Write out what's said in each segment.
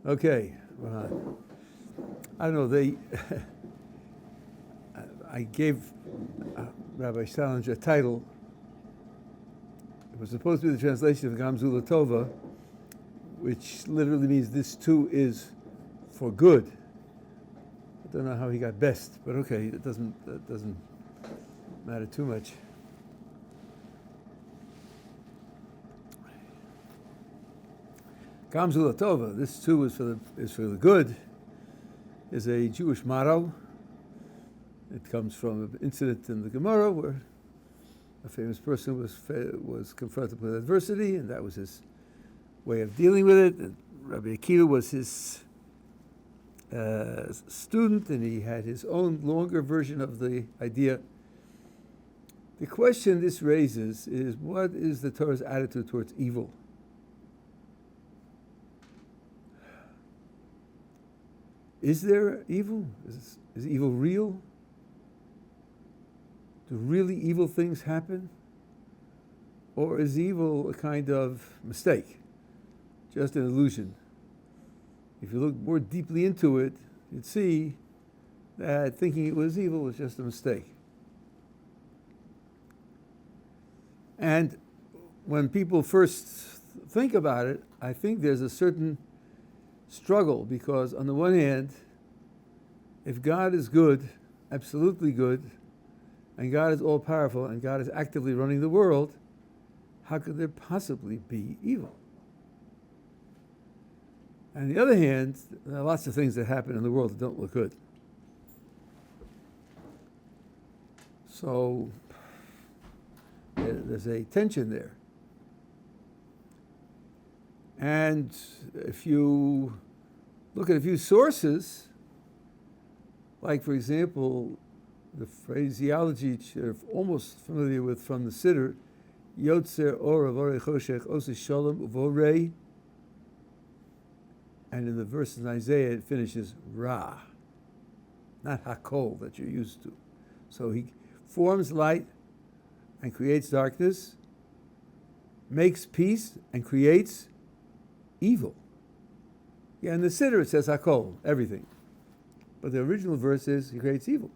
Okay. I don't know. I gave Rabbi Salinger a title. It was supposed to be the translation of Gamzula Tova, which literally means this too is for good. I don't know how he got best, but okay, that doesn't matter too much. Gamzula Tova, this too is for the good, is a Jewish motto. It comes from an incident in the Gemara where a famous person was confronted with adversity, and that was his way of dealing with it. And Rabbi Akiva was his student, and he had his own longer version of the idea. The question this raises is, what is the Torah's attitude towards evil? Is there evil? Is evil real? Do really evil things happen? Or is evil a kind of mistake, just an illusion? If you look more deeply into it, you'd see that thinking it was evil was just a mistake. And when people first think about it, I think there's a certain struggle, because on the one hand, if God is good, absolutely good, and God is all-powerful, and God is actively running the world, how could there possibly be evil? On the other hand, there are lots of things that happen in the world that don't look good. So there's a tension there. And if you look at a few sources, like, for example, the phraseology you're almost familiar with from the Siddur, Yotzer Or Avorei Choshech Oseh Shalom Uvorei, and in the verse in Isaiah it finishes Ra, not Hakol that you're used to. So he forms light and creates darkness, makes peace and creates evil. Yeah, in the Siddur it says Hakol, everything. But the original verse is he creates evil.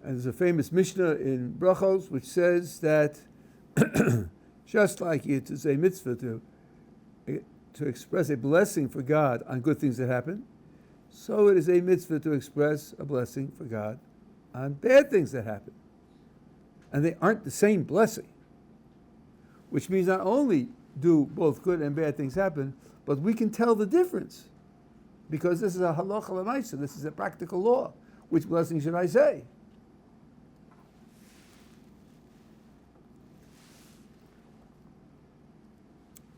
And there's a famous Mishnah in Brachos which says that just like it is a mitzvah to express a blessing for God on good things that happen, so it is a mitzvah to express a blessing for God on bad things that happen. And they aren't the same blessing, which means not only do both good and bad things happen, but we can tell the difference, because this is a halacha l'maisa, this is a practical law. Which blessing should I say?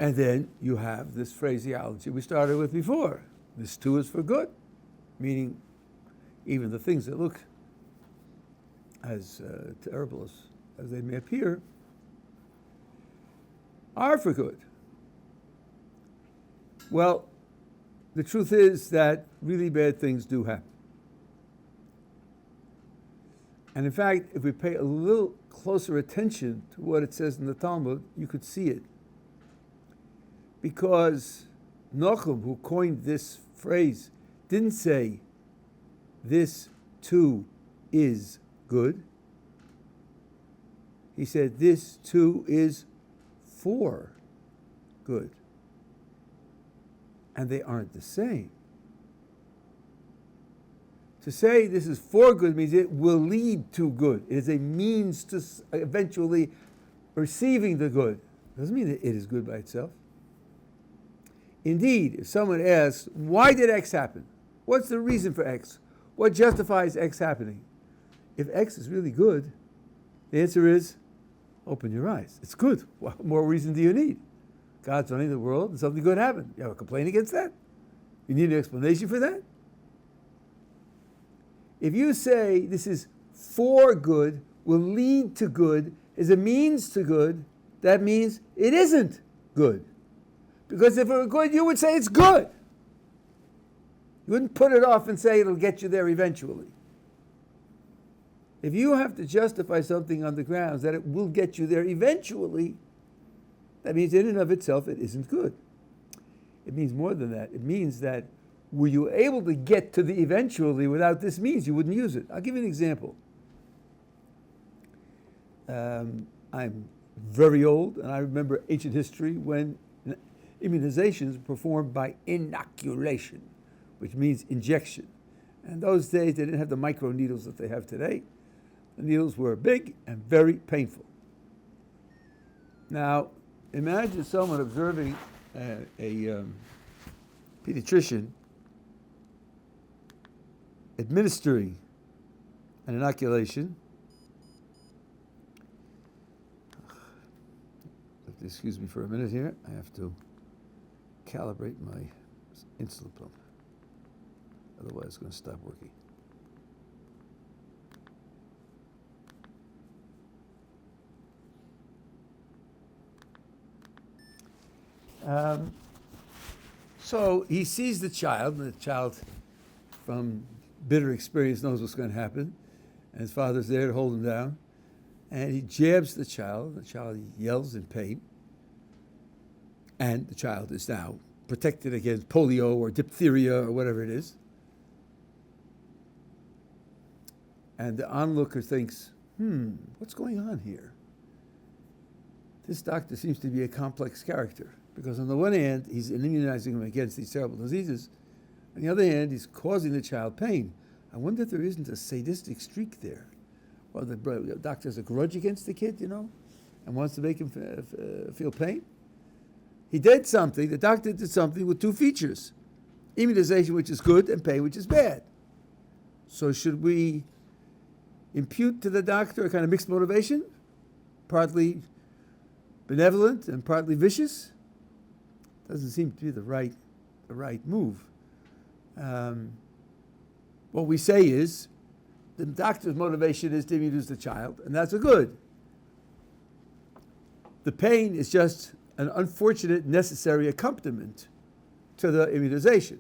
And then you have this phraseology we started with before. This too is for good, meaning even the things that look as terrible as they may appear are for good. Well, the truth is that really bad things do happen. And in fact, if we pay a little closer attention to what it says in the Talmud, you could see it. Because Nochum, who coined this phrase, didn't say, this too is good. He said, this too is for good. And they aren't the same. To say this is for good means it will lead to good. It is a means to eventually receiving the good. Doesn't mean that it is good by itself. Indeed, if someone asks, why did X happen? What's the reason for X? What justifies X happening? If X is really good, the answer is, open your eyes. It's good. What more reason do you need? God's running the world and something good happened. You have a complaint against that? You need an explanation for that? If you say this is for good, will lead to good, is a means to good, that means it isn't good. Because if it were good, you would say it's good. You wouldn't put it off and say it'll get you there eventually. If you have to justify something on the grounds that it will get you there eventually, that means in and of itself it isn't good. It means more than that. It means that were you able to get to the eventually without this means, you wouldn't use it. I'll give you an example. I'm very old, and I remember ancient history when immunizations were performed by inoculation, which means injection. And in those days, they didn't have the micro needles that they have today. The needles were big and very painful. Now, imagine someone observing a pediatrician administering an inoculation. Excuse me for a minute here. I have to calibrate my insulin pump. Otherwise, it's going to stop working. So he sees the child, and the child, from bitter experience, knows what's going to happen. And his father's there to hold him down. And he jabs the child yells in pain. And the child is now protected against polio or diphtheria or whatever it is. And the onlooker thinks, what's going on here? This doctor seems to be a complex character, because on the one hand, he's immunizing him against these terrible diseases. On the other hand, he's causing the child pain. I wonder if there isn't a sadistic streak there. Well, the doctor has a grudge against the kid, and wants to make him feel pain. He did something, the doctor did something with two features. Immunization, which is good, and pain, which is bad. So should we impute to the doctor a kind of mixed motivation? Partly benevolent and partly vicious? Doesn't seem to be the right move. What we say is, the doctor's motivation is to immunize the child, and that's a good. The pain is just an unfortunate necessary accompaniment to the immunization.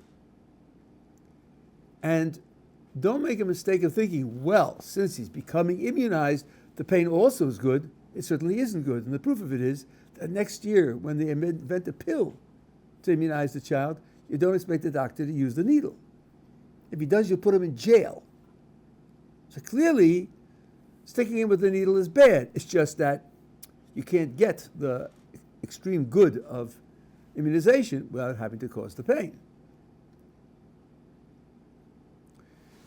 And don't make a mistake of thinking, well, since he's becoming immunized, the pain also is good. It certainly isn't good. And the proof of it is that next year, when they invent a pill to immunize the child, you don't expect the doctor to use the needle. If he does, you'll put him in jail. So clearly, sticking him with the needle is bad. It's just that you can't get the extreme good of immunization without having to cause the pain.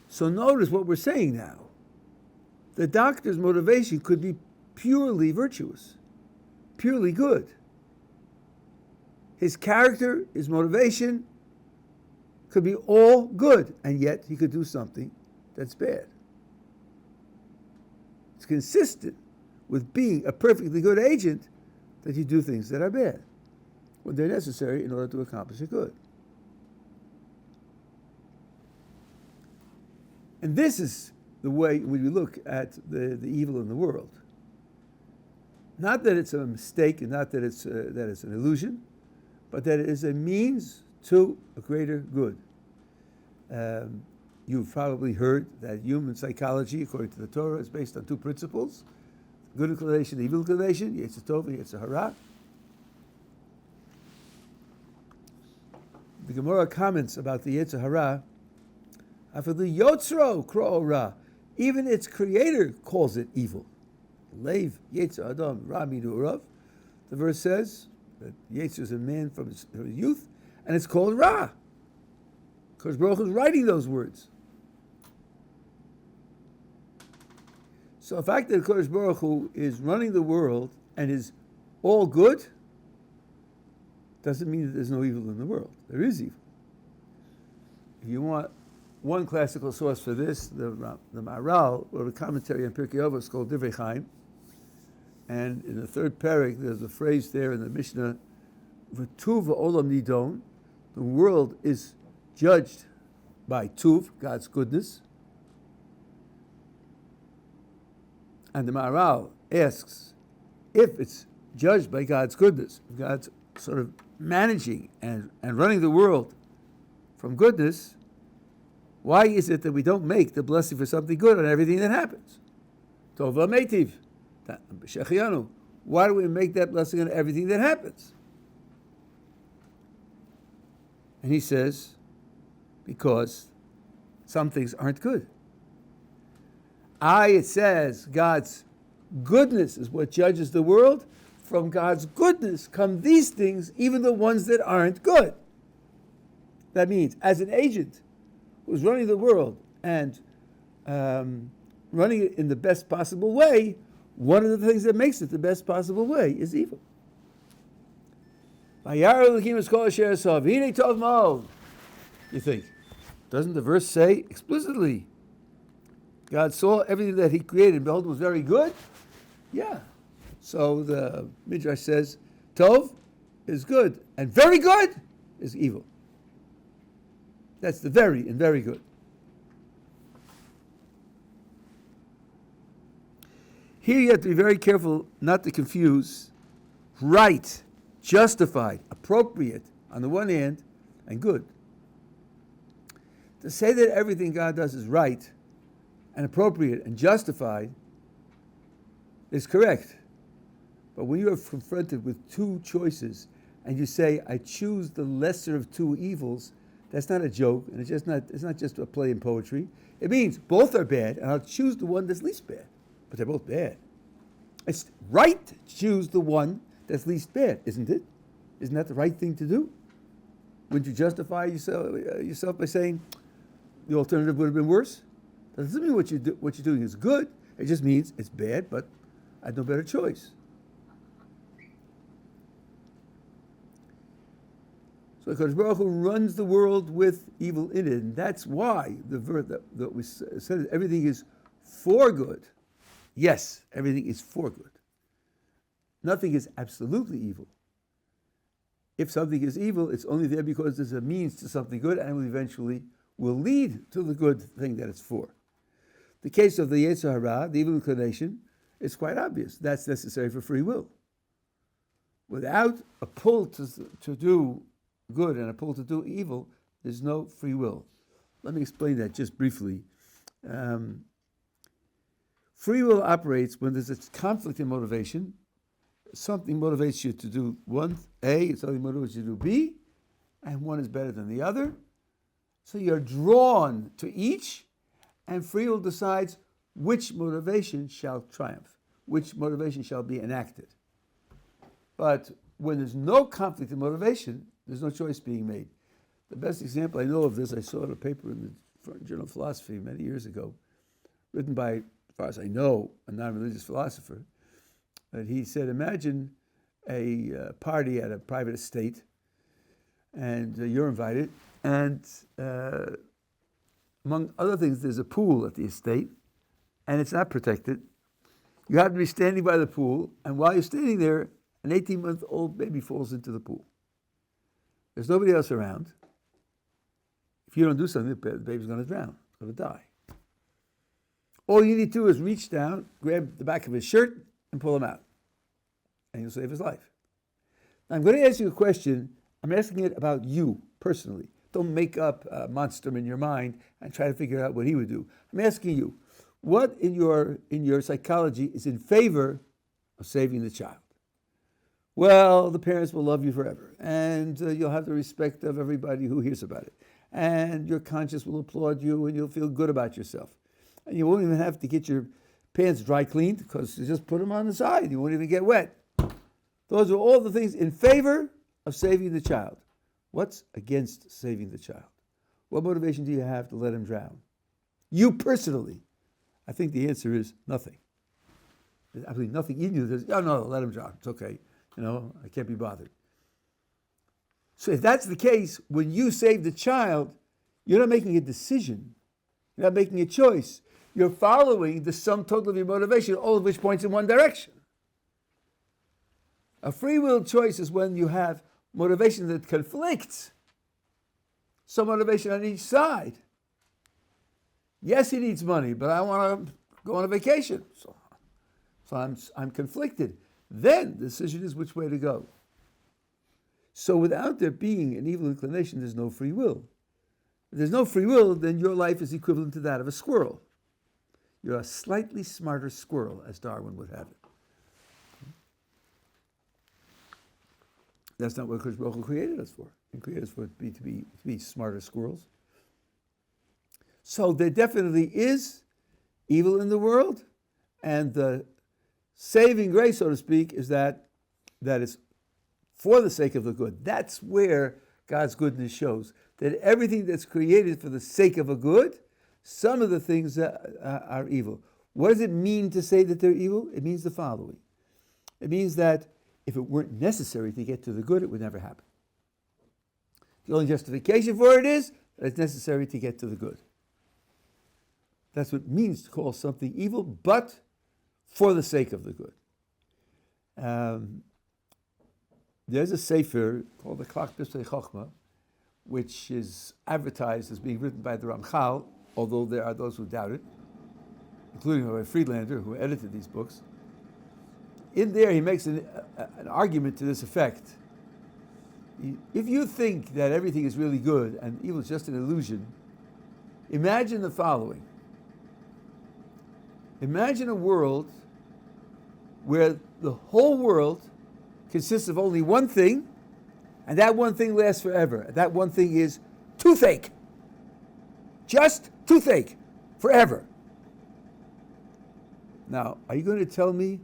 So notice what we're saying now. The doctor's motivation could be purely virtuous, purely good. His character, his motivation could be all good, and yet he could do something that's bad. It's consistent with being a perfectly good agent that you do things that are bad when they're necessary in order to accomplish a good. And this is the way when we look at the evil in the world. Not that it's a mistake and not that it's an illusion, but that it is a means to a greater good. You've probably heard that human psychology, according to the Torah, is based on two principles: good inclination, evil inclination, Yetzer Tov and Yetzer Hara. The Gemara comments about the Yetzer Hara, Afilu Yotzro Kro Ra, even its creator calls it evil. Leiv Yetzer Adam Ra Minu Urav. The verse says that Yetzer is a man from his youth, and it's called Ra. Because Baruch is writing those words. So the fact that Kodesh Baruch Hu is running the world and is all good doesn't mean that there's no evil in the world. There is evil. If you want one classical source for this, the Maharal wrote a commentary on Pirkei Avos called Divrei Chaim, and in the third parak there's a phrase there in the Mishnah, V'tuv v'olam nidon, the world is judged by Tuv, God's goodness. And the Maharal asks, if it's judged by God's goodness, if God's sort of managing and running the world from goodness, why is it that we don't make the blessing for something good on everything that happens? Tova meitiv, shechianu. Why do we make that blessing on everything that happens? And he says, because some things aren't good. It says God's goodness is what judges the world. From God's goodness come these things, even the ones that aren't good. That means, as an agent who's running the world and running it in the best possible way, one of the things that makes it the best possible way is evil. You think, doesn't the verse say explicitly, God saw everything that he created, and behold, it was very good? Yeah. So the Midrash says, Tov is good, and very good is evil. That's the very and very good. Here you have to be very careful not to confuse right, justified, appropriate on the one hand, and good. To say that everything God does is right and appropriate and justified is correct. But when you are confronted with two choices and you say, I choose the lesser of two evils, that's not a joke, and it's not just a play in poetry. It means both are bad, and I'll choose the one that's least bad. But they're both bad. It's right to choose the one that's least bad, isn't it? Isn't that the right thing to do? Wouldn't you justify yourself by saying the alternative would have been worse? That doesn't mean what you're doing is good. It just means it's bad, but I had no better choice. So HaKadosh Baruch Hu runs the world with evil in it, and that's why the verse that we said everything is for good. Yes, everything is for good. Nothing is absolutely evil. If something is evil, it's only there because there's a means to something good, and will eventually lead to the good thing that it's for. The case of the Yetzer Hara, the evil inclination, is quite obvious. That's necessary for free will. Without a pull to do good and a pull to do evil, there's no free will. Let me explain that just briefly. Free will operates when there's a conflict in motivation. Something motivates you to do one A, something motivates you to do B, and one is better than the other. So you're drawn to each, and free will decides which motivation shall triumph, which motivation shall be enacted. But when there's no conflict in motivation, there's no choice being made. The best example I know of this, I saw in a paper in the Journal of Philosophy many years ago, written by, as far as I know, a non-religious philosopher, that he said, imagine a party at a private estate, and you're invited, and among other things, there's a pool at the estate, and it's not protected. You happen to be standing by the pool, and while you're standing there, an 18-month-old baby falls into the pool. There's nobody else around. If you don't do something, the baby's going to drown. It's going to die. All you need to do is reach down, grab the back of his shirt, and pull him out. And you'll save his life. Now, I'm going to ask you a question. I'm asking it about you, personally. Don't make up a monster in your mind and try to figure out what he would do. I'm asking you, what in your psychology is in favor of saving the child? Well, the parents will love you forever, and you'll have the respect of everybody who hears about it. And your conscience will applaud you, and you'll feel good about yourself. And you won't even have to get your pants dry cleaned, because you just put them on the side. You won't even get wet. Those are all the things in favor of saving the child. What's against saving the child? What motivation do you have to let him drown? You personally. I think the answer is nothing. There's absolutely nothing in you that says, oh no, let him drown. It's okay. I can't be bothered. So if that's the case, when you save the child, you're not making a decision. You're not making a choice. You're following the sum total of your motivation, all of which points in one direction. A free will choice is when you have motivation that conflicts. Some motivation on each side. Yes, he needs money, but I want to go on a vacation. So I'm conflicted. Then the decision is which way to go. So without there being an evil inclination, there's no free will. If there's no free will, then your life is equivalent to that of a squirrel. You're a slightly smarter squirrel, as Darwin would have it. That's not what Kodesh Baruch Hu created us for. and created us for it to be smarter squirrels. So there definitely is evil in the world, and the saving grace, so to speak, is that it's for the sake of the good. That's where God's goodness shows that everything that's created for the sake of a good, some of the things are evil. What does it mean to say that they're evil? It means the following. It means that if it weren't necessary to get to the good, it would never happen. The only justification for it is that it's necessary to get to the good. That's what it means to call something evil, but for the sake of the good. There's a sefer called the Klach B'Sei Chochmah, which is advertised as being written by the Ramchal, although there are those who doubt it, including Rabbi Friedlander, who edited these books. In there, he makes an argument to this effect. If you think that everything is really good and evil is just an illusion, imagine the following. Imagine a world where the whole world consists of only one thing, and that one thing lasts forever. That one thing is toothache. Just toothache. Forever. Now, are you going to tell me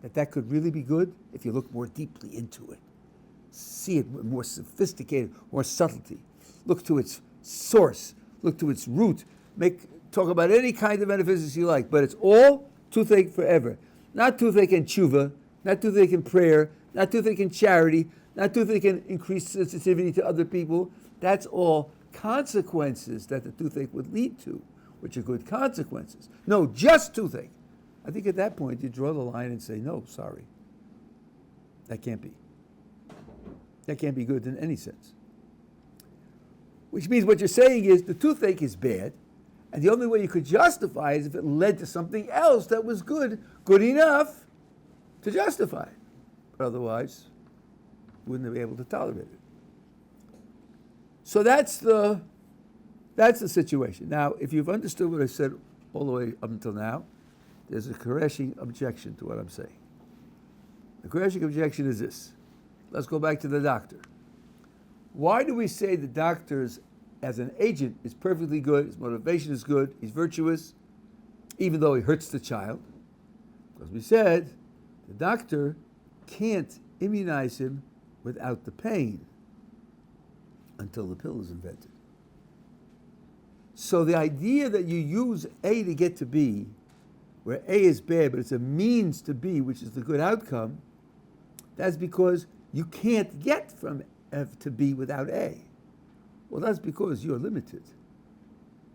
that could really be good if you look more deeply into it? See it with more sophisticated, more subtlety. Look to its source. Look to its root. Talk about any kind of metaphysics you like, but it's all toothache forever. Not toothache in tshuva, not toothache in prayer, not toothache in charity, not toothache in increased sensitivity to other people. That's all consequences that the toothache would lead to, which are good consequences. No, just toothache. I think at that point you draw the line and say, no, sorry. That can't be. That can't be good in any sense. Which means what you're saying is the toothache is bad, and the only way you could justify it is if it led to something else that was good enough to justify it. But otherwise, you wouldn't be able to tolerate it. So that's the situation. Now, if you've understood what I said all the way up until now, there's a Koreshi objection to what I'm saying. The Koreshi objection is this. Let's go back to the doctor. Why do we say the doctor's as an agent is perfectly good, his motivation is good, he's virtuous, even though he hurts the child? Because we said the doctor can't immunize him without the pain until the pill is invented. So the idea that you use A to get to B, where A is bad, but it's a means to B, which is the good outcome, that's because you can't get from F to B without A. Well, that's because you're limited.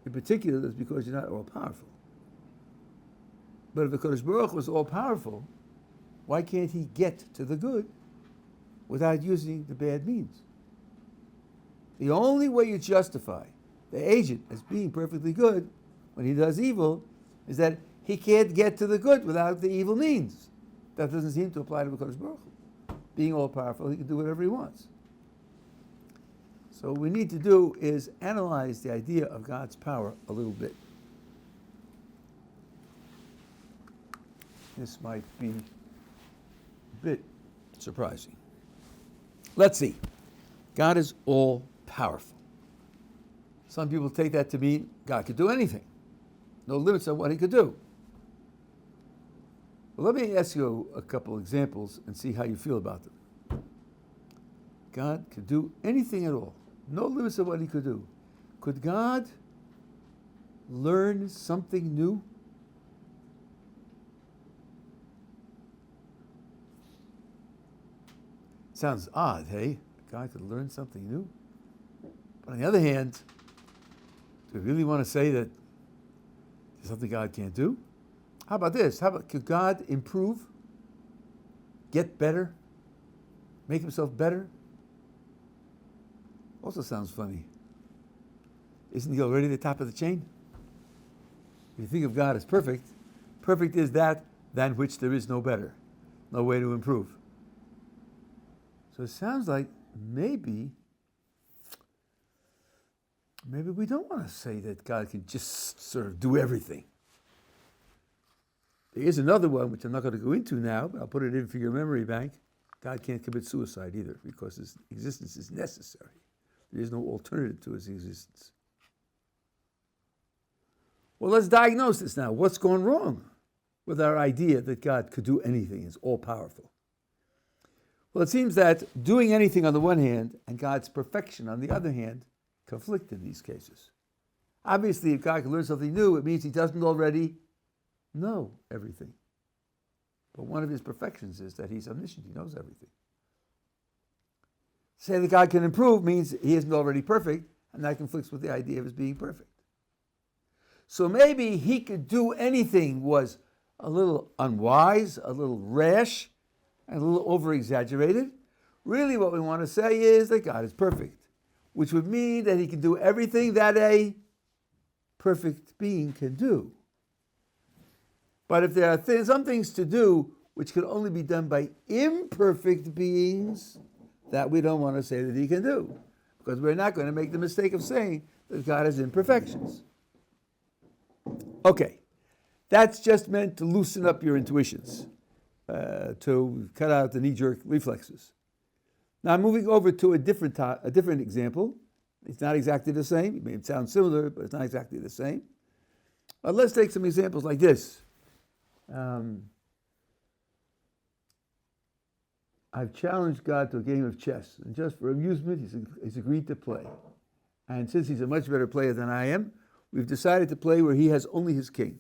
In particular, that's because you're not all-powerful. But if the Kodesh Baruch was all-powerful, why can't he get to the good without using the bad means? The only way you justify the agent as being perfectly good when he does evil is that he can't get to the good without the evil means. That doesn't seem to apply to the Kodesh Baruch Hu. Being all-powerful, he can do whatever he wants. So what we need to do is analyze the idea of God's power a little bit. This might be a bit surprising. Let's see. God is all-powerful. Some people take that to mean God could do anything. No limits on what he could do. Well, let me ask you a couple examples and see how you feel about them. God could do anything at all. No limits of what he could do. Could God learn something new? Sounds odd, hey? God could learn something new? But on the other hand, do we really want to say that there's something God can't do? How about this? Could God improve? Get better? Make himself better? Also sounds funny. Isn't he already the top of the chain? If you think of God as perfect, perfect is that than which there is no better, no way to improve. So it sounds like maybe we don't want to say that God can just sort of do everything. There is another one, which I'm not going to go into now, but I'll put it in for your memory bank. God can't commit suicide either because his existence is necessary. There is no alternative to his existence. Well, let's diagnose this now. What's gone wrong with our idea that God could do anything, is all-powerful? Well, it seems that doing anything on the one hand and God's perfection on the other hand conflict in these cases. Obviously, if God can learn something new, it means he doesn't already know everything. But one of his perfections is that he's omniscient, he knows everything. Say that God can improve means he isn't already perfect, and that conflicts with the idea of his being perfect. So maybe he could do anything was a little unwise, a little rash, and a little over-exaggerated. Really what we want to say is that God is perfect, which would mean that he can do everything that a perfect being can do. But if there are some things to do which can only be done by imperfect beings, that we don't want to say that he can do, because we're not going to make the mistake of saying that God has imperfections. Okay, that's just meant to loosen up your intuitions, to cut out the knee-jerk reflexes. Now, moving over to a different example. It's not exactly the same. It may sound similar, but it's not exactly the same. Let's take some examples like this. I've challenged God to a game of chess, and just for amusement, he's agreed to play. And since he's a much better player than I am, we've decided to play where he has only his king,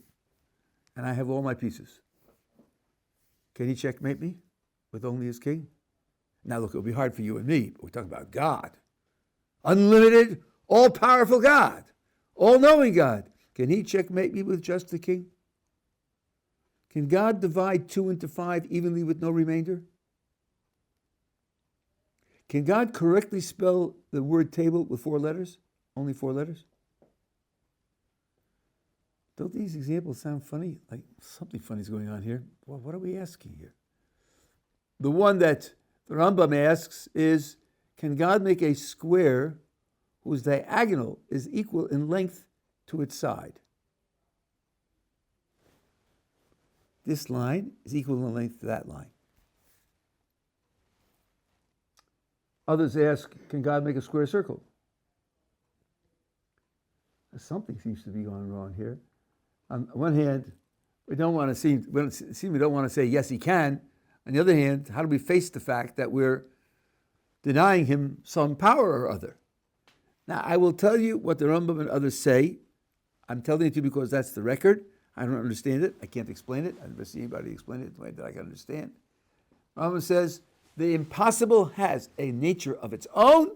and I have all my pieces. Can he checkmate me with only his king? Now look, it'll be hard for you and me, but we're talking about God. Unlimited, all-powerful God, all-knowing God. Can he checkmate me with just the king? Can God divide 2 into 5 evenly with no remainder? Can God correctly spell the word table with 4 letters? Only 4 letters? Don't these examples sound funny? Like something funny is going on here. Well, what are we asking here? The one that the Rambam asks is, can God make a square whose diagonal is equal in length to its side? This line is equal in length to that line. Others ask, can God make a square circle? Something seems to be going wrong here. On one hand, we don't want to say yes, he can. On the other hand, how do we face the fact that we're denying him some power or other? Now, I will tell you what the Rambam and others say. I'm telling it to you because that's the record. I don't understand it. I can't explain it. I've never seen anybody explain it in the way that I can understand. Rambam says, the impossible has a nature of its own,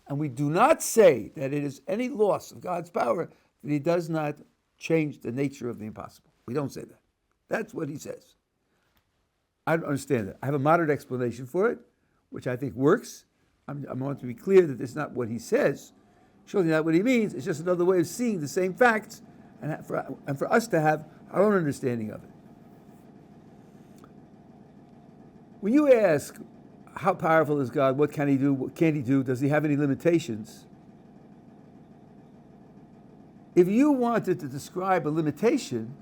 and we do not say that it is any loss of God's power that he does not change the nature of the impossible. We don't say that. That's what he says. I don't understand that. I have a modern explanation for it, which I think works. I want to be clear that it's not what he says, surely not what he means. It's just another way of seeing the same facts, and for us to have our own understanding of it. When you ask, how powerful is God? What can he do? What can't he do? Does he have any limitations? If you wanted to describe a limitation,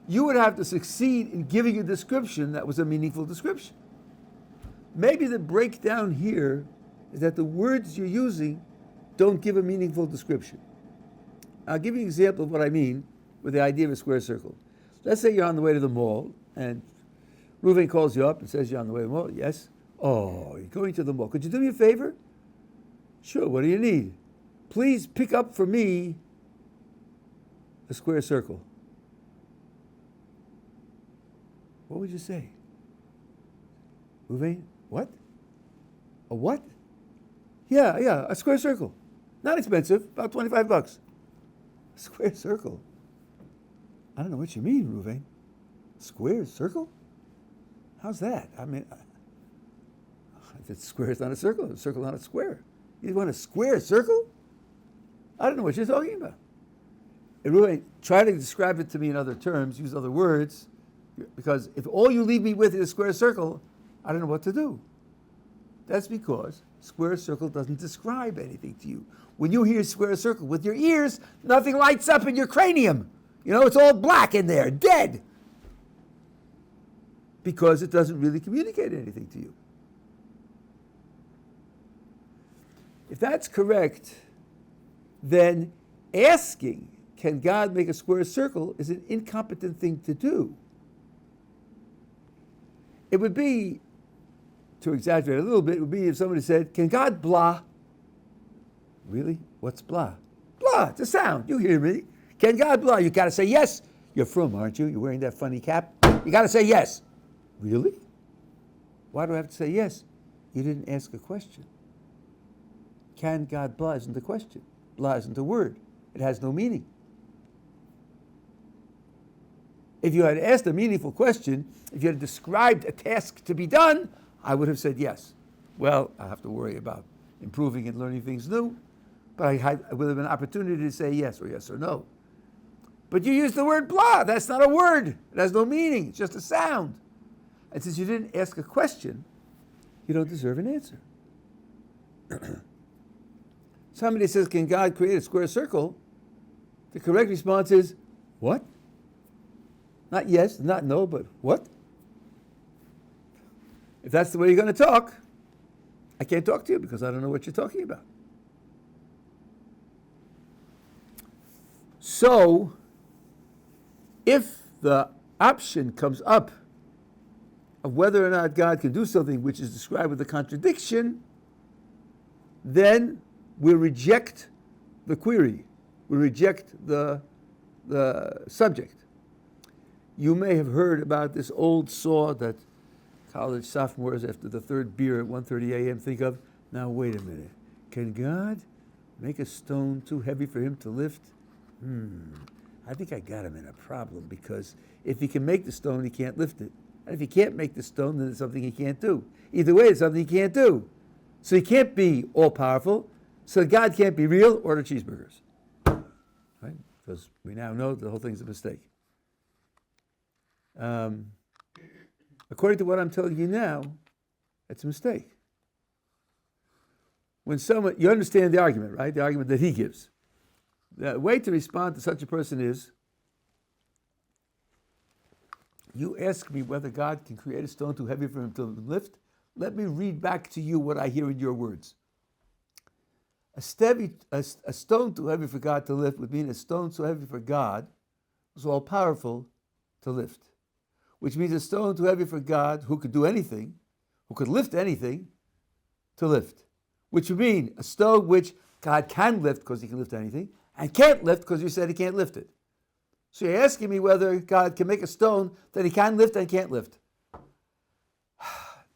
you would have to succeed in giving a description that was a meaningful description. Maybe the breakdown here is that the words you're using don't give a meaningful description. I'll give you an example of what I mean with the idea of a square circle. Let's say you're on the way to the mall, and Reuven calls you up and says you're on the way to the mall. Yes? Oh, you're going to the mall. Could you do me a favor? Sure, what do you need? Please pick up for me a square circle. What would you say? Reuven, what? A what? Yeah, a square circle. Not expensive, about $25. A square circle? I don't know what you mean, Reuven. Square circle? How's that? I mean, if it's square, it's not a circle. It's a circle, not a square. You want a square circle? I don't know what you're talking about. And Reuven, try to describe it to me in other terms, use other words, because if all you leave me with is a square circle, I don't know what to do. That's because square circle doesn't describe anything to you. When you hear square circle with your ears, nothing lights up in your cranium. You know, it's all black in there, dead. because it doesn't really communicate anything to you. If that's correct, then asking, can God make a square circle, is an incompetent thing to do. It would be, to exaggerate a little bit, it would be if somebody said, can God blah? Really? What's blah? Blah, it's a sound. You hear me. Can God blah? You got to say yes. You're from, aren't you? You're wearing that funny cap. You got to say yes. Really? Why do I have to say yes? You didn't ask a question. Can God blah isn't the question. Blah isn't a word. It has no meaning. If you had asked a meaningful question, if you had described a task to be done, I would have said yes. Well, I have to worry about improving and learning things new, but I would have an opportunity to say yes or no. But you used the word blah. That's not a word. It has no meaning. It's just a sound. And since you didn't ask a question, you don't deserve an answer. Somebody says, can God create a square circle? The correct response is, what? Not yes, not no, but what? If that's the way you're going to talk, I can't talk to you because I don't know what you're talking about. So, if the option comes up of whether or not God can do something which is described with a contradiction, then we reject the query. We reject the subject. You may have heard about this old saw that college sophomores after the third beer at 1:30 a.m. think of. Now wait a minute. Can God make a stone too heavy for him to lift? I think I got him in a problem, because if he can make the stone, he can't lift it. And if he can't make the stone, then it's something he can't do. Either way, it's something he can't do. So he can't be all-powerful. So God can't be real. Order cheeseburgers. Right? Because we now know the whole thing's a mistake. According to what I'm telling you now, it's a mistake. When someone, you understand the argument, right? The argument that he gives. The way to respond to such a person is, you ask me whether God can create a stone too heavy for him to lift. Let me read back to you what I hear in your words. A stone too heavy for God to lift would mean a stone so heavy for God was all powerful to lift. Which means a stone too heavy for God, who could do anything, who could lift anything, to lift. Which would mean a stone which God can lift because he can lift anything, and can't lift because you said he can't lift it. So you're asking me whether God can make a stone that he can lift and can't lift.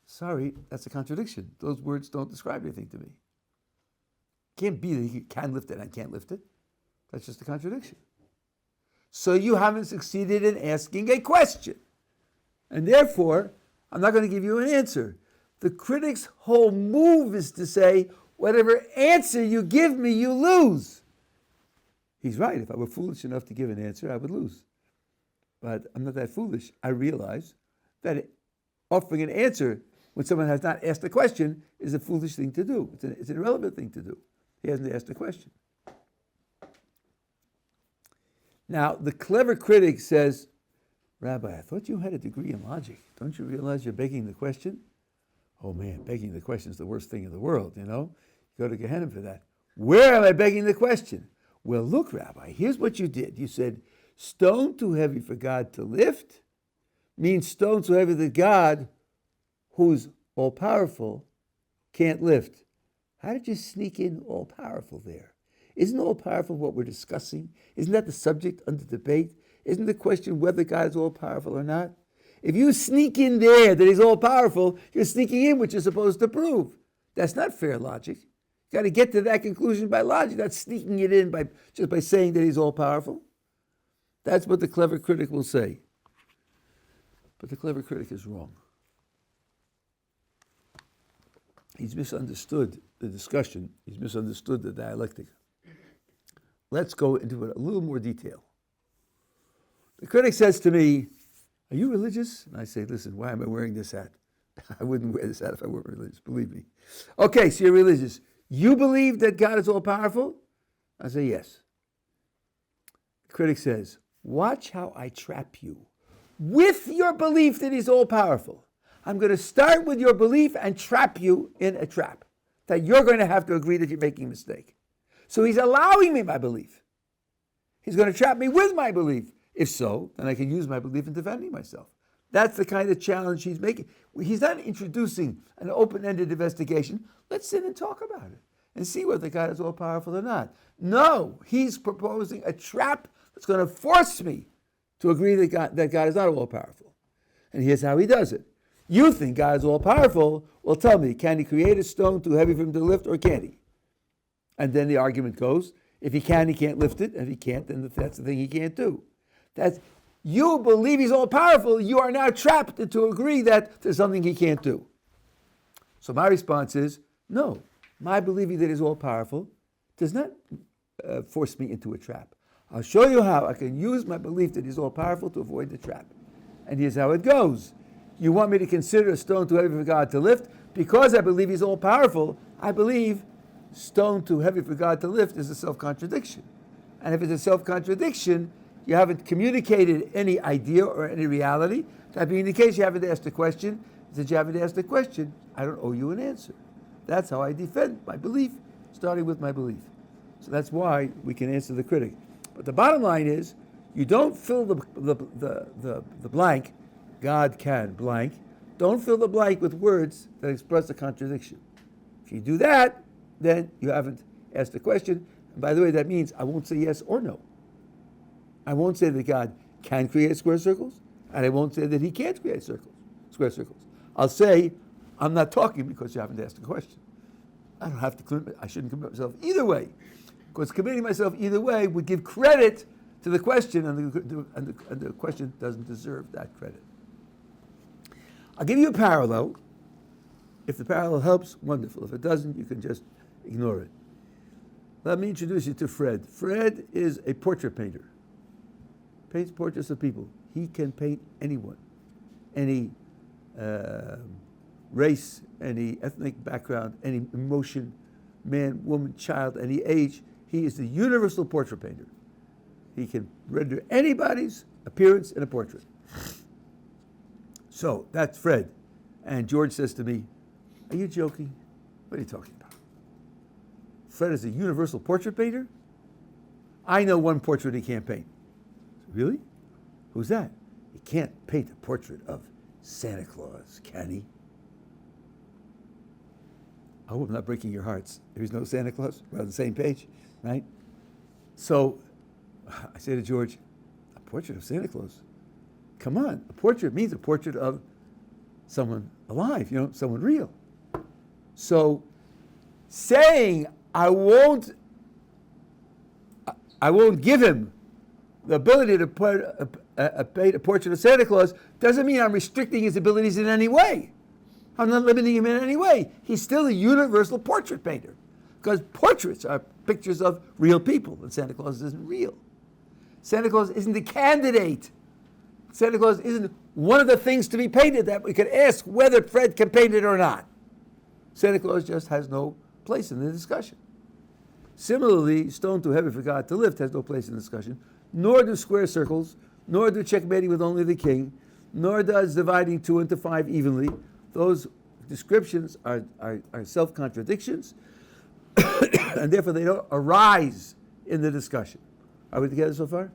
Sorry, that's a contradiction. Those words don't describe anything to me. It can't be that he can lift it and can't lift it. That's just a contradiction. So you haven't succeeded in asking a question. And therefore, I'm not going to give you an answer. The critic's whole move is to say, whatever answer you give me, you lose. He's right. If I were foolish enough to give an answer, I would lose. But I'm not that foolish. I realize that offering an answer when someone has not asked a question is a foolish thing to do. It's an irrelevant thing to do. He hasn't asked a question. Now, the clever critic says, Rabbi, I thought you had a degree in logic. Don't you realize you're begging the question? Oh man, begging the question is the worst thing in the world, you know? You go to Gehenna for that. Where am I begging the question? Well, look, Rabbi, here's what you did. You said, stone too heavy for God to lift means stone so heavy that God, who's all-powerful, can't lift. How did you sneak in all-powerful there? Isn't all-powerful what we're discussing? Isn't that the subject under debate? Isn't the question whether God is all-powerful or not? If you sneak in there that he's all-powerful, you're sneaking in what you're supposed to prove. That's not fair logic. You got to get to that conclusion by logic, not sneaking it in just by saying that he's all-powerful. That's what the clever critic will say. But the clever critic is wrong. He's misunderstood the discussion. He's misunderstood the dialectic. Let's go into it a little more detail. The critic says to me, are you religious? And I say, listen, why am I wearing this hat? I wouldn't wear this hat if I weren't religious, believe me. Okay, so you're religious. You believe that God is all-powerful? I say, yes. The critic says, watch how I trap you. with your belief that he's all-powerful. I'm going to start with your belief and trap you in a trap that you're going to have to agree that you're making a mistake. So he's allowing me my belief. He's going to trap me with my belief. If so, then I can use my belief in defending myself. That's the kind of challenge he's making. He's not introducing an open-ended investigation. Let's sit and talk about it and see whether God is all-powerful or not. No, he's proposing a trap that's going to force me to agree that God is not all-powerful. And here's how he does it. You think God is all-powerful. Well, tell me, can he create a stone too heavy for him to lift, or can't he? And then the argument goes, if he can, he can't lift it. And if he can't, then that's the thing he can't do. You believe he's all-powerful. You are now trapped to agree that there's something he can't do. So my response is, no, my believing that he's all-powerful does not force me into a trap. I'll show you how I can use my belief that he's all-powerful to avoid the trap. And here's how it goes. You want me to consider a stone too heavy for God to lift? Because I believe he's all-powerful, I believe stone too heavy for God to lift is a self-contradiction. And if it's a self-contradiction, you haven't communicated any idea or any reality. That being the case, you haven't asked a question. Since you haven't asked a question, I don't owe you an answer. That's how I defend my belief, starting with my belief. So that's why we can answer the critic. But the bottom line is, you don't fill the blank, God can blank. Don't fill the blank with words that express a contradiction. If you do that, then you haven't asked a question. And by the way, that means I won't say yes or no. I won't say that God can create square circles, and I won't say that he can't create square circles. I'll say, I'm not talking because you haven't asked a question. I don't have to commit, I shouldn't commit myself either way, because committing myself either way would give credit to the question, and the question doesn't deserve that credit. I'll give you a parallel. If the parallel helps, wonderful. If it doesn't, you can just ignore it. Let me introduce you to Fred. Fred is a portrait painter. Paints portraits of people. He can paint anyone, any race, any ethnic background, any emotion, man, woman, child, any age. He is the universal portrait painter. He can render anybody's appearance in a portrait. So that's Fred. And George says to me, are you joking? What are you talking about? Fred is a universal portrait painter? I know one portrait he can't paint. Really? Who's that? He can't paint a portrait of Santa Claus, can he? I hope I'm not breaking your hearts. There's no Santa Claus. We're on the same page, right? So I say to George, a portrait of Santa Claus? Come on, a portrait means a portrait of someone alive, someone real. So saying I won't give him the ability to paint a portrait of Santa Claus doesn't mean I'm restricting his abilities in any way. I'm not limiting him in any way. He's still a universal portrait painter, because portraits are pictures of real people, and Santa Claus isn't real. Santa Claus isn't a candidate. Santa Claus isn't one of the things to be painted that we could ask whether Fred can paint it or not. Santa Claus just has no place in the discussion. Similarly, stone too heavy for God to lift has no place in the discussion, nor do square circles, nor do checkmating with only the king, nor does dividing 2 into 5 evenly. Those descriptions are self-contradictions, and therefore they don't arise in the discussion. Are we together so far?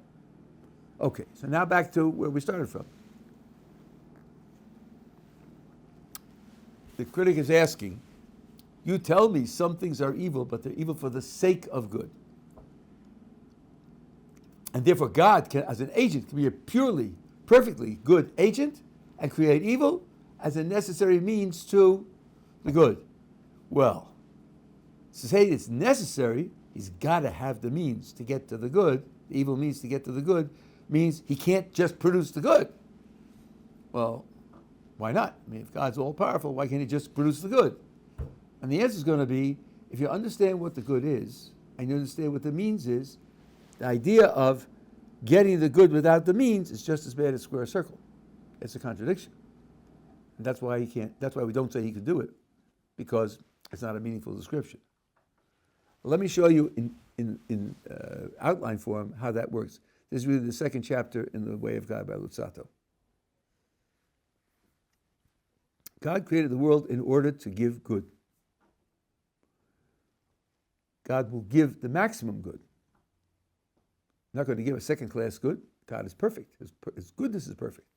Okay, so now back to where we started from. The critic is asking, you tell me some things are evil, but they're evil for the sake of good. And therefore God, as an agent, can be a purely, perfectly good agent and create evil as a necessary means to the good. Well, to say it's necessary, he's got to have the means to get to the good. The evil means to get to the good means he can't just produce the good. Well, why not? I mean, if God's all-powerful, why can't he just produce the good? And the answer is going to be, if you understand what the good is, and you understand what the means is, the idea of getting the good without the means is just as bad as square circle. It's a contradiction. And that's why we don't say he could do it, because it's not a meaningful description. Let me show you in outline form how that works. This is really the second chapter in the Way of God by Lutzato. God created the world in order to give good. God will give the maximum good. Not going to give a second-class good. God is perfect. His goodness is perfect.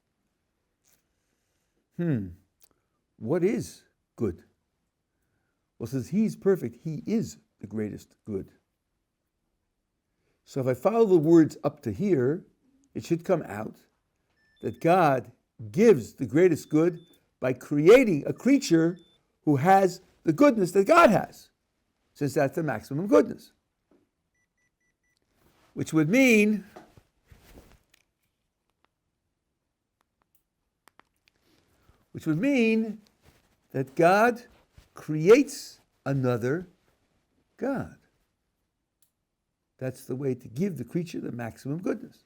What is good? Well, since He's perfect, He is the greatest good. So if I follow the words up to here, it should come out that God gives the greatest good by creating a creature who has the goodness that God has, since that's the maximum goodness. Which would mean that God creates another God. That's the way to give the creature the maximum goodness,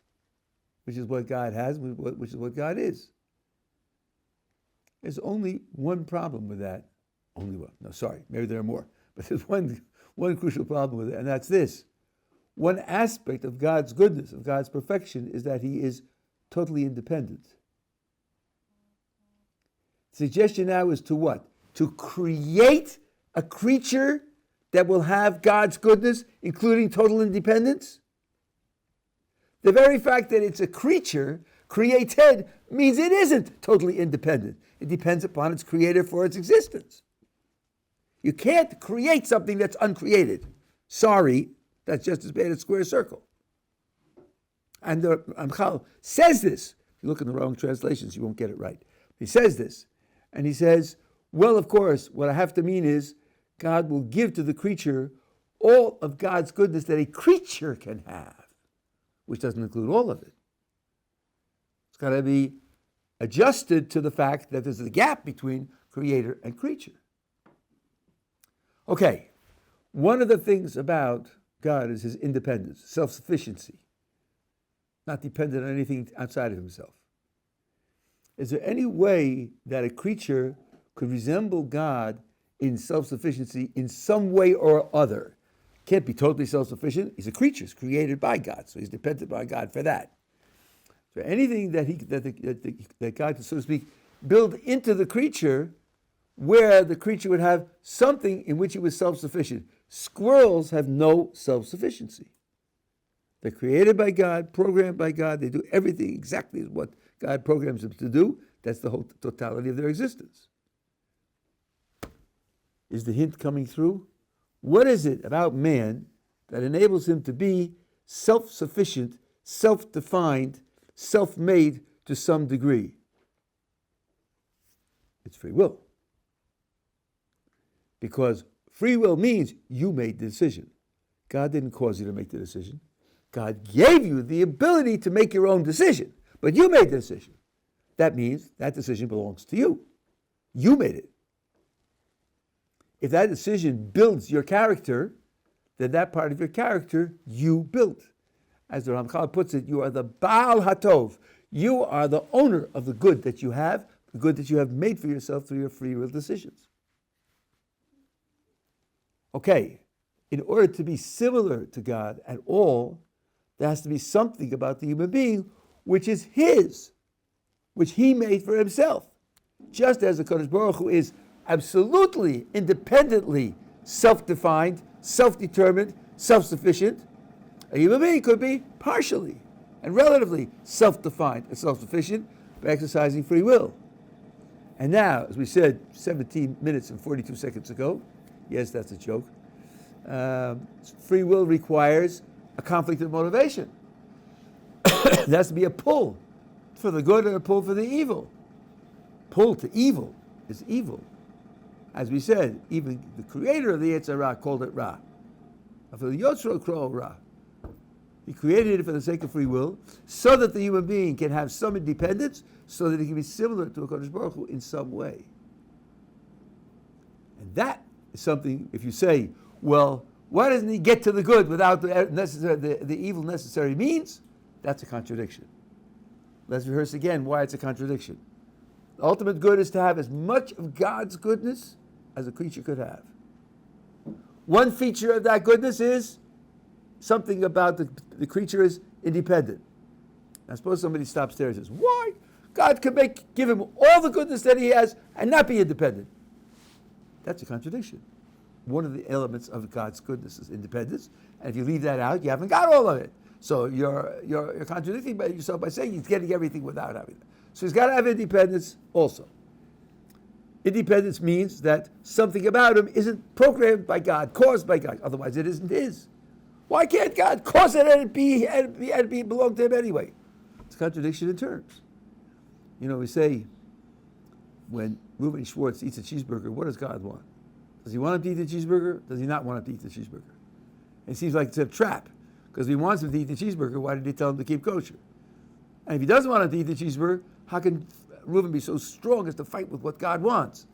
which is what God has, which is what God is. There's only one problem with that. Only one. No, sorry, maybe there are more. But there's one crucial problem with it, and that's this. One aspect of God's goodness, of God's perfection, is that He is totally independent. The suggestion now is to what? To create a creature that will have God's goodness, including total independence? The very fact that it's a creature, created, means it isn't totally independent. It depends upon its creator for its existence. You can't create something that's uncreated. Sorry, that's just as bad as square circle. And the Ramchal says this. If you look in the wrong translations, you won't get it right. He says this, and he says, well, of course, what I have to mean is God will give to the creature all of God's goodness that a creature can have, which doesn't include all of it. It's got to be adjusted to the fact that there's a gap between creator and creature. Okay, one of the things about God is His independence, self-sufficiency, not dependent on anything outside of Himself. Is there any way that a creature could resemble God in self-sufficiency in some way or other? Can't be totally self-sufficient. He's a creature. He's created by God, so he's dependent on God for that. So anything that God, so to speak, build into the creature where the creature would have something in which he was self-sufficient. Squirrels have no self-sufficiency. They're created by God, programmed by God. They do everything exactly as what God programs them to do. That's the whole totality of their existence. Is the hint coming through? What is it about man that enables him to be self-sufficient, self-defined, self-made to some degree? It's free will. Because free will means you made the decision. God didn't cause you to make the decision. God gave you the ability to make your own decision, but you made the decision. That means that decision belongs to you. You made it. If that decision builds your character, then that part of your character you built. As the Ramchal puts it, you are the Baal HaTov. You are the owner of the good that you have, the good that you have made for yourself through your free will decisions. Okay, in order to be similar to God at all, there has to be something about the human being which is his, which he made for himself. Just as the Kadosh Baruch Hu is absolutely, independently self-defined, self-determined, self-sufficient, a human being could be partially and relatively self-defined and self-sufficient by exercising free will. And now, as we said 17 minutes and 42 seconds ago, yes, that's a joke, free will requires a conflict of motivation. There has to be a pull for the good and a pull for the evil. Pull to evil is evil. As we said, even the creator of the Yetzer Ra called it Ra. For the Yotzro Kro Ra. He created it for the sake of free will, so that the human being can have some independence, so that he can be similar to a Kadosh Baruch Hu in some way. And that is something, if you say, well, why doesn't he get to the good without the evil necessary means? That's a contradiction. Let's rehearse again why it's a contradiction. The ultimate good is to have as much of God's goodness as a creature could have. One feature of that goodness is something about the creature is independent. Now suppose somebody stops there and says, why? God could give him all the goodness that he has and not be independent. That's a contradiction. One of the elements of God's goodness is independence, and if you leave that out, you haven't got all of it. So you're contradicting yourself by saying he's getting everything without having it. So he's got to have independence also. Independence means that something about him isn't programmed by God, caused by God. Otherwise, it isn't his. Why can't God cause it and be belong to him anyway? It's a contradiction in terms. You know, we say when Reuben Schwartz eats a cheeseburger, what does God want? Does he want him to eat the cheeseburger? Does he not want him to eat the cheeseburger? It seems like it's a trap, because if he wants him to eat the cheeseburger, why did he tell him to keep kosher? And if he doesn't want him to eat the cheeseburger, how can Reuben be so strong as to fight with what God wants?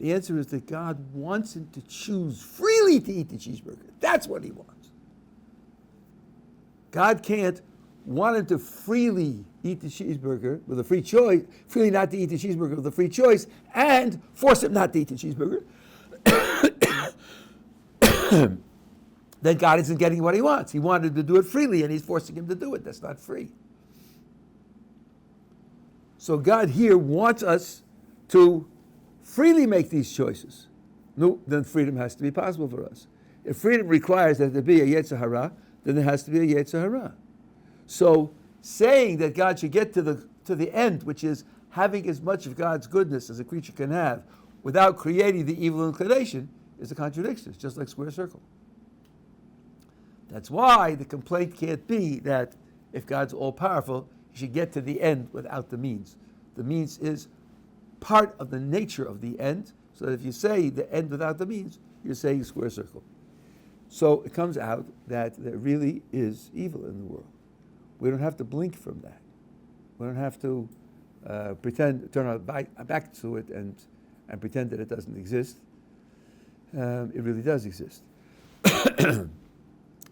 The answer is that God wants him to choose freely to eat the cheeseburger. That's what he wants. God can't want him to freely eat the cheeseburger with a free choice, freely not to eat the cheeseburger with a free choice, and force him not to eat the cheeseburger. Then God isn't getting what he wants. He wanted to do it freely, and he's forcing him to do it. That's not free. So God here wants us to freely make these choices. No, then freedom has to be possible for us. If freedom requires that there be a Yetzer Hara, then there has to be a Yetzer Hara. So saying that God should get to the end, which is having as much of God's goodness as a creature can have without creating the evil inclination, is a contradiction. It's just like square circle. That's why the complaint can't be that if God's all-powerful, he should get to the end without the means. The means is part of the nature of the end, so that if you say the end without the means, you're saying square circle. So it comes out that there really is evil in the world. We don't have to blink from that. We don't have to turn our back to it and pretend that it doesn't exist. It really does exist.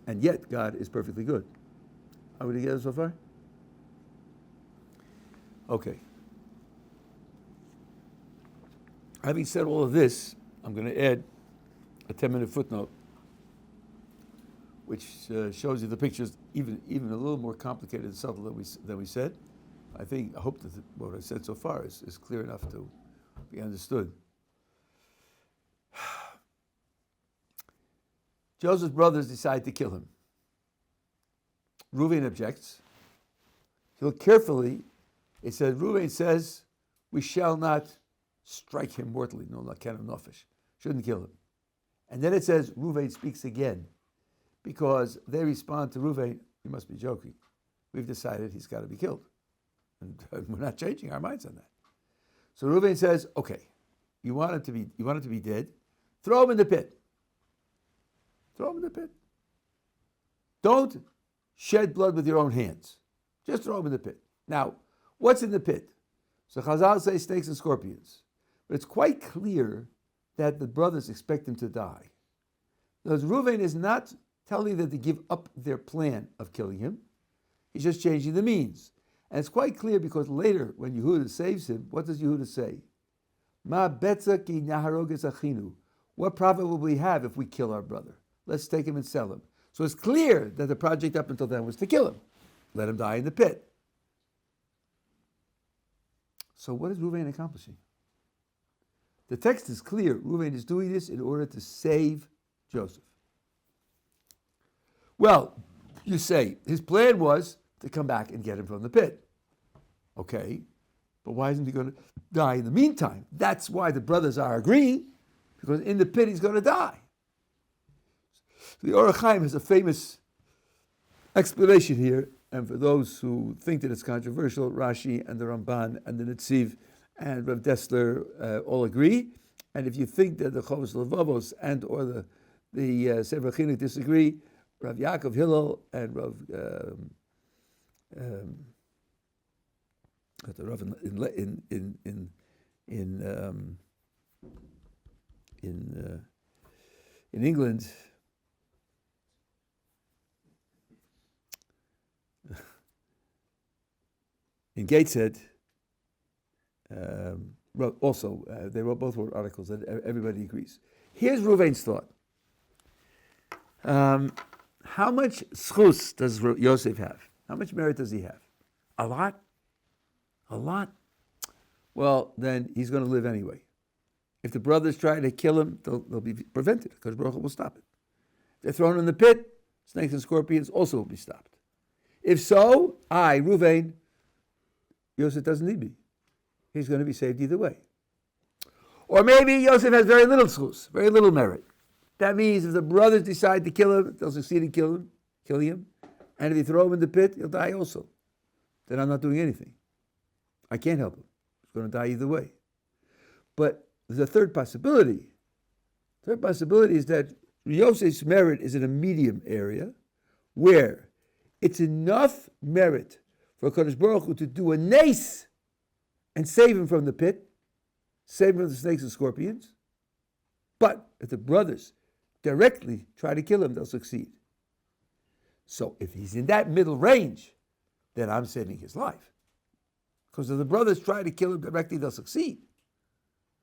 And yet, God is perfectly good. Are we together so far? Okay. Having said all of this, I'm going to add a 10-minute footnote, which shows you the pictures even a little more complicated and subtle than we said. I hope that what I said so far is clear enough to be understood. Joseph's brothers decide to kill him. Reuven objects. If you look carefully, it says, Reuven says, we shall not strike him mortally. No, not can nofesh. Shouldn't kill him. And then it says, Reuven speaks again, because they respond to Reuven, you must be joking. We've decided he's got to be killed. And we're not changing our minds on that. So Reuven says, okay, you want him to be dead, throw him in the pit. Throw him in the pit. Don't shed blood with your own hands. Just throw him in the pit. Now, what's in the pit? So Chazal say snakes and scorpions. But it's quite clear that the brothers expect him to die. Because Reuven is not telling them to give up their plan of killing him. He's just changing the means. And it's quite clear because later, when Yehuda saves him, what does Yehuda say? Ma betza ki naharog es achinu. What profit will we have if we kill our brother? Let's take him and sell him. So it's clear that the project up until then was to kill him. Let him die in the pit. So what is Reuven accomplishing? The text is clear. Reuven is doing this in order to save Joseph. Well, you say, his plan was to come back and get him from the pit. Okay, but why isn't he going to die in the meantime? That's why the brothers are agreeing, because in the pit he's going to die. The Or Chaim has a famous explanation here, and for those who think that it's controversial, Rashi and the Ramban and the Netziv and Rav Dessler all agree. And if you think that the Chovos Levavos and or the Sefer Chinuch disagree, Rav Yaakov Hillel and Rav in England. In Gateshead, they both wrote articles, and everybody agrees. Here's Reuven's thought. How much schus does Yosef have? How much merit does he have? A lot? A lot? Well, then he's going to live anyway. If the brothers try to kill him, they'll be prevented, because Baruch Hu will stop it. If they're thrown in the pit, snakes and scorpions also will be stopped. If so, Ruvain, Yosef doesn't need me. He's going to be saved either way. Or maybe Yosef has very little schus, very little merit. That means if the brothers decide to kill him, they'll succeed in killing him. And if you throw him in the pit, he'll die also. Then I'm not doing anything. I can't help him. He's going to die either way. But there's a third possibility. Third possibility is that Yosef's merit is in a medium area where it's enough merit for Kadosh Baruch Hu to do a nace and save him from the pit, save him from the snakes and scorpions. But if the brothers directly try to kill him, they'll succeed. So if he's in that middle range, then I'm saving his life. Because if the brothers try to kill him directly, they'll succeed.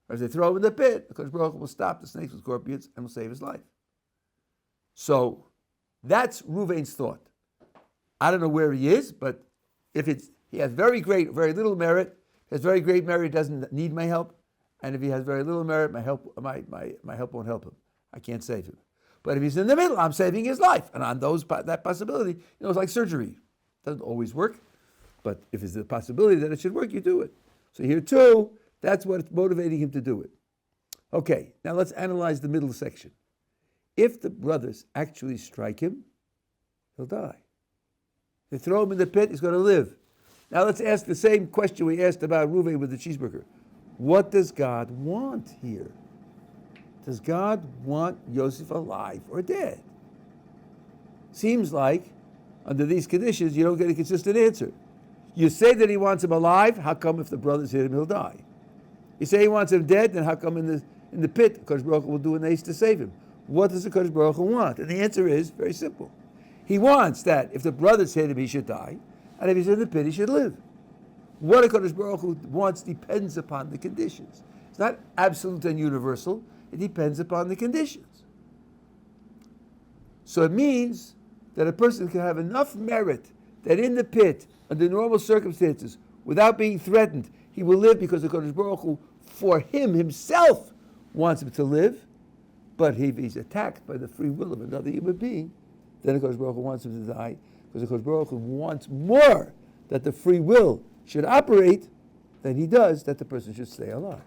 Or if they throw him in the pit, Kadosh Baruch Hu will stop the snakes and scorpions and will save his life. So that's Ruvain's thought. I don't know where he is, but if he has very little merit, has very great merit, doesn't need my help, and if he has very little merit, my help won't help him. I can't save him. But if he's in the middle, I'm saving his life. And on that possibility, it's like surgery. It doesn't always work, but if it's a possibility that it should work, you do it. So here too, that's what's motivating him to do it. Okay, now let's analyze the middle section. If the brothers actually strike him, he'll die. If they throw him in the pit, he's going to live. Now let's ask the same question we asked about Reuven with the cheeseburger. What does God want here? Does God want Yosef alive or dead? Seems like, under these conditions, you don't get a consistent answer. You say that he wants him alive, how come if the brothers hit him, he'll die? You say he wants him dead, then how come in the pit, Kodesh Baruch Hu will do an ace to save him? What does the Kodesh Baruch Hu want? And the answer is very simple. He wants that if the brothers hit him, he should die, and if he's in the pit, he should live. What a Kodesh Baruch Hu wants depends upon the conditions. It's not absolute and universal. It depends upon the conditions. So it means that a person can have enough merit that in the pit, under normal circumstances, without being threatened, he will live because the Kodesh Baruch Hu, for him himself, wants him to live. But if he's attacked by the free will of another human being, then the Kodesh Baruch Hu wants him to die, because the Kodesh Baruch Hu wants more that the free will should operate than he does that the person should stay alive.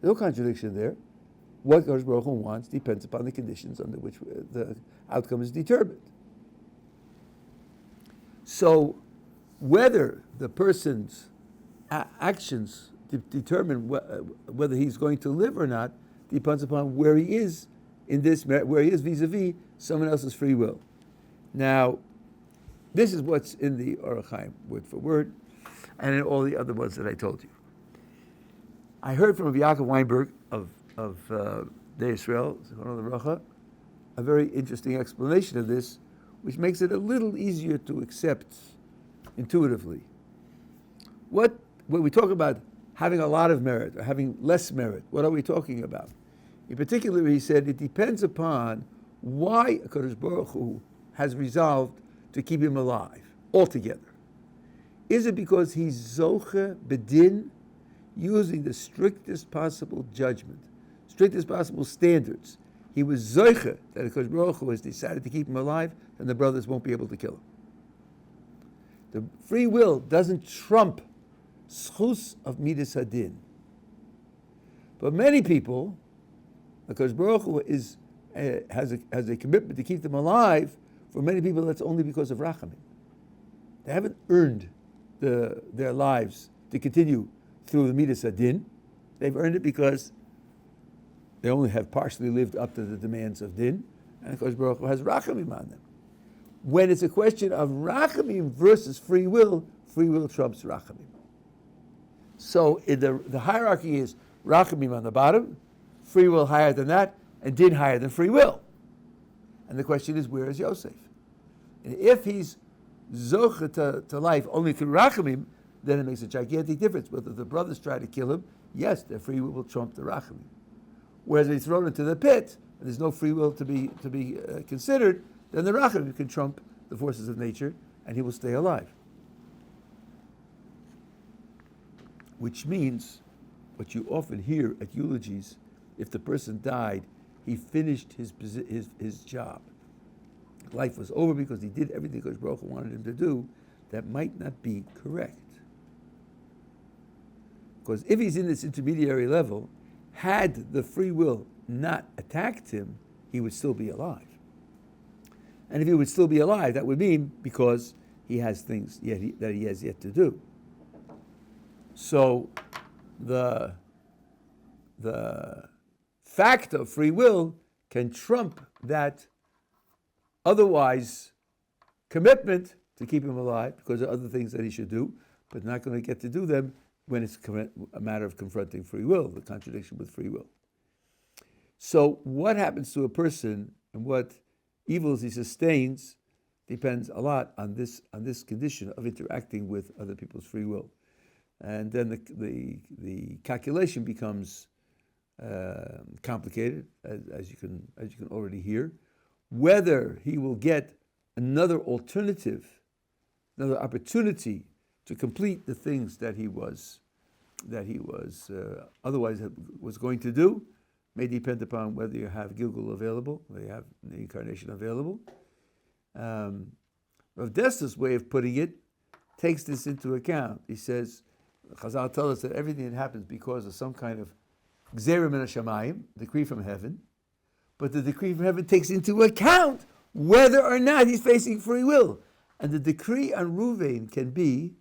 No contradiction there. What Kodesh Baruch Hu wants depends upon the conditions under which the outcome is determined. So, whether the person's actions determine whether he's going to live or not depends upon where he is in this, where he is vis-a-vis someone else's free will. Now, this is what's in the Orach Chaim word for word, and in all the other ones that I told you. I heard from Yaakov Weinberg of Dei Yisrael, a very interesting explanation of this, which makes it a little easier to accept intuitively. When we talk about having a lot of merit or having less merit, what are we talking about? In particular, he said it depends upon why HaKadosh Baruch Hu has resolved to keep him alive altogether. Is it because he's zoche bedin, using the strictest possible judgment, strictest possible standards? He was zoche that HaKadosh Baruch Hu has decided to keep him alive, and the brothers won't be able to kill him. The free will doesn't trump schus of midas hadin. But many people, because Baruch Hu has a commitment to keep them alive. For many people, that's only because of rachamim. They haven't earned their lives to continue through the midas hadin. They've earned it because they only have partially lived up to the demands of din, and of course Baruch Hu has rachamim on them. When it's a question of rachamim versus free will trumps rachamim. So the hierarchy is rachamim on the bottom, free will higher than that, and din higher than free will. And the question is, where is Yosef? And if he's zoche to life only through rachamim, then it makes a gigantic difference. Whether the brothers try to kill him, yes, their free will trump the rachamim. Whereas if he's thrown into the pit, and there's no free will to be considered, then the rachamim can trump the forces of nature, and he will stay alive. which means what you often hear at eulogies, if the person died, he finished his job. Life was over because he did everything Kodesh Baruch Hu wanted him to do. That might not be correct. Because if he's in this intermediary level, had the free will not attacked him, he would still be alive. And if he would still be alive, that would mean because he has things that he has yet to do. So the fact of free will can trump that otherwise commitment to keep him alive because of other things that he should do, but not going to get to do them when it's a matter of confronting free will, the contradiction with free will. So what happens to a person and what evils he sustains depends a lot on this condition of interacting with other people's free will. And then the calculation becomes complicated, as you can already hear. Whether he will get another alternative, another opportunity to complete the things that he was otherwise was going to do, may depend upon whether you have Gilgul available, whether you have the incarnation available. Rav Desta's way of putting it takes this into account. He says, Chazal tell us that everything that happens because of some kind of Gzeira min hashamayim, decree from heaven, but the decree from heaven takes into account whether or not he's facing free will. And the decree on Ruvain can be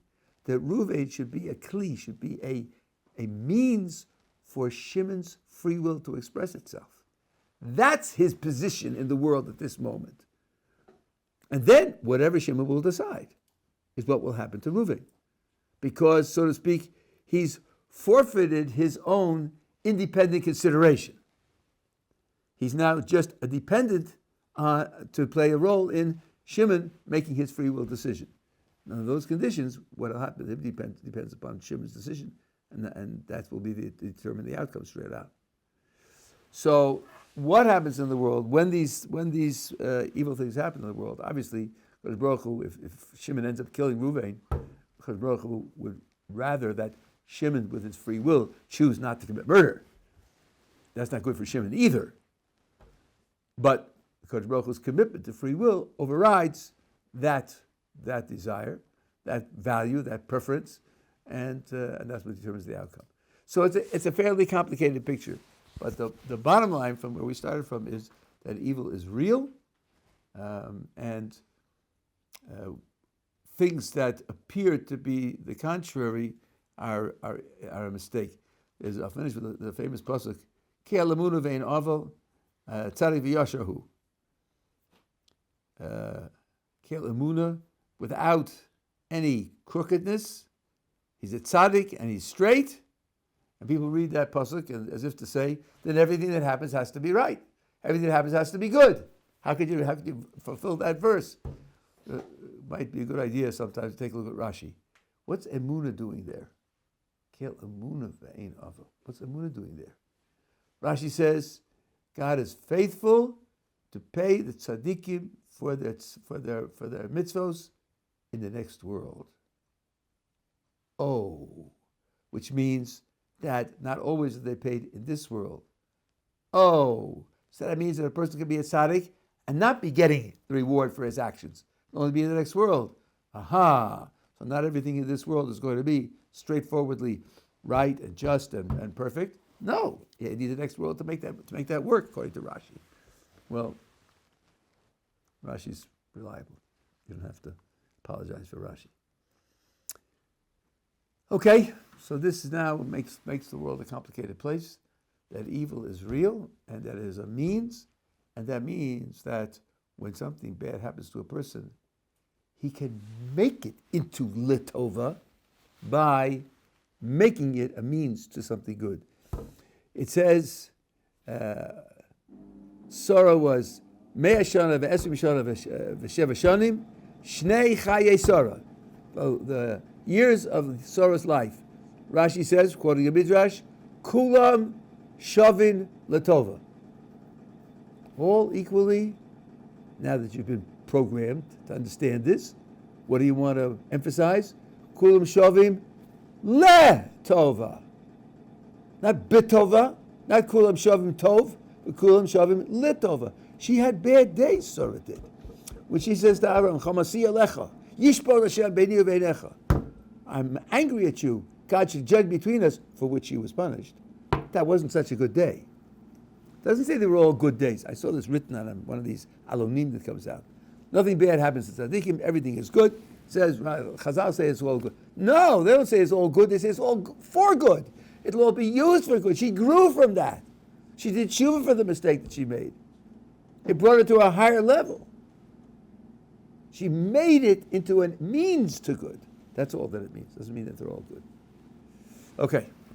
that Ruvain should be a kli, should be a means for Shimon's free will to express itself. That's his position in the world at this moment. And then whatever Shimon will decide is what will happen to Ruvain. Because, so to speak, he's forfeited his own independent consideration. He's now just a dependent to play a role in Shimon making his free will decision. Now, in those conditions, what will happen depends upon Shimon's decision, and that will be determine the outcome straight out. So, what happens in the world when these evil things happen in the world? Obviously, Kodesh Baruch Hu, if Shimon ends up killing Ruvain, Kodesh Baruch Hu would rather that Shimon, with his free will, choose not to commit murder. That's not good for Shimon either. But Kodesh Baruch Hu's commitment to free will overrides that desire, that value, that preference, and that's what determines the outcome. So it's a fairly complicated picture. But the bottom line from where we started from is that evil is real, and things that appear to be the contrary are a mistake. I'll finish with the famous pasuk, Ki alamunu ve'en aval tzaddik v'yashahu. Ki alamuna, without any crookedness, he's a tzaddik and he's straight. And people read that pasuk as if to say, then everything that happens has to be right. Everything that happens has to be good. How could you fulfill that verse? Might be a good idea sometimes to take a look at Rashi. What's Emunah doing there? What's Emunah doing there? Rashi says, God is faithful to pay the tzaddikim for their mitzvos in the next world. Oh, which means that not always are they paid in this world. Oh, so that means that a person can be a tzaddik and not be getting the reward for his actions. It'll only be in the next world. Aha! So not everything in this world is going to be straightforwardly right and just and perfect. No, you need the next world to make that work, according to Rashi. Well, Rashi's reliable. You don't have to apologize for Rashi. Okay, so this now makes the world a complicated place, that evil is real, and that it is a means, and that means that when something bad happens to a person, he can make it into litova by making it a means to something good. It says, Sarah was Mea Shana ve'esrim Shana ve'sheva Shanim, Shnei Chaye Sarah. The years of Sarah's life. Rashi says, quoting a midrash, Kulam Shavin Latova. All equally, now that you've been programmed to understand this, what do you want to emphasize? Kulam Shavim Le tova. Not bitova, not kulam shavim tov, but kulam shavim litova. She had bad days, Sarah did. When she says to Aaron, Chamasi alecha, yishpor Hashem beini uveinecha. I'm angry at you. God should judge between us, for which she was punished. That wasn't such a good day. It doesn't say they were all good days. I saw this written on one of these alonim that comes out. Nothing bad happens to tzaddikim. Everything is good. It says, Chazal say it's all good. No, they don't say it's all good. They say it's all for good. It'll all be used for good. She grew from that. She did tshuva for the mistake that she made. It brought her to a higher level. She made it into a means to good. That's all that it means. Doesn't mean that they're all good. Okay.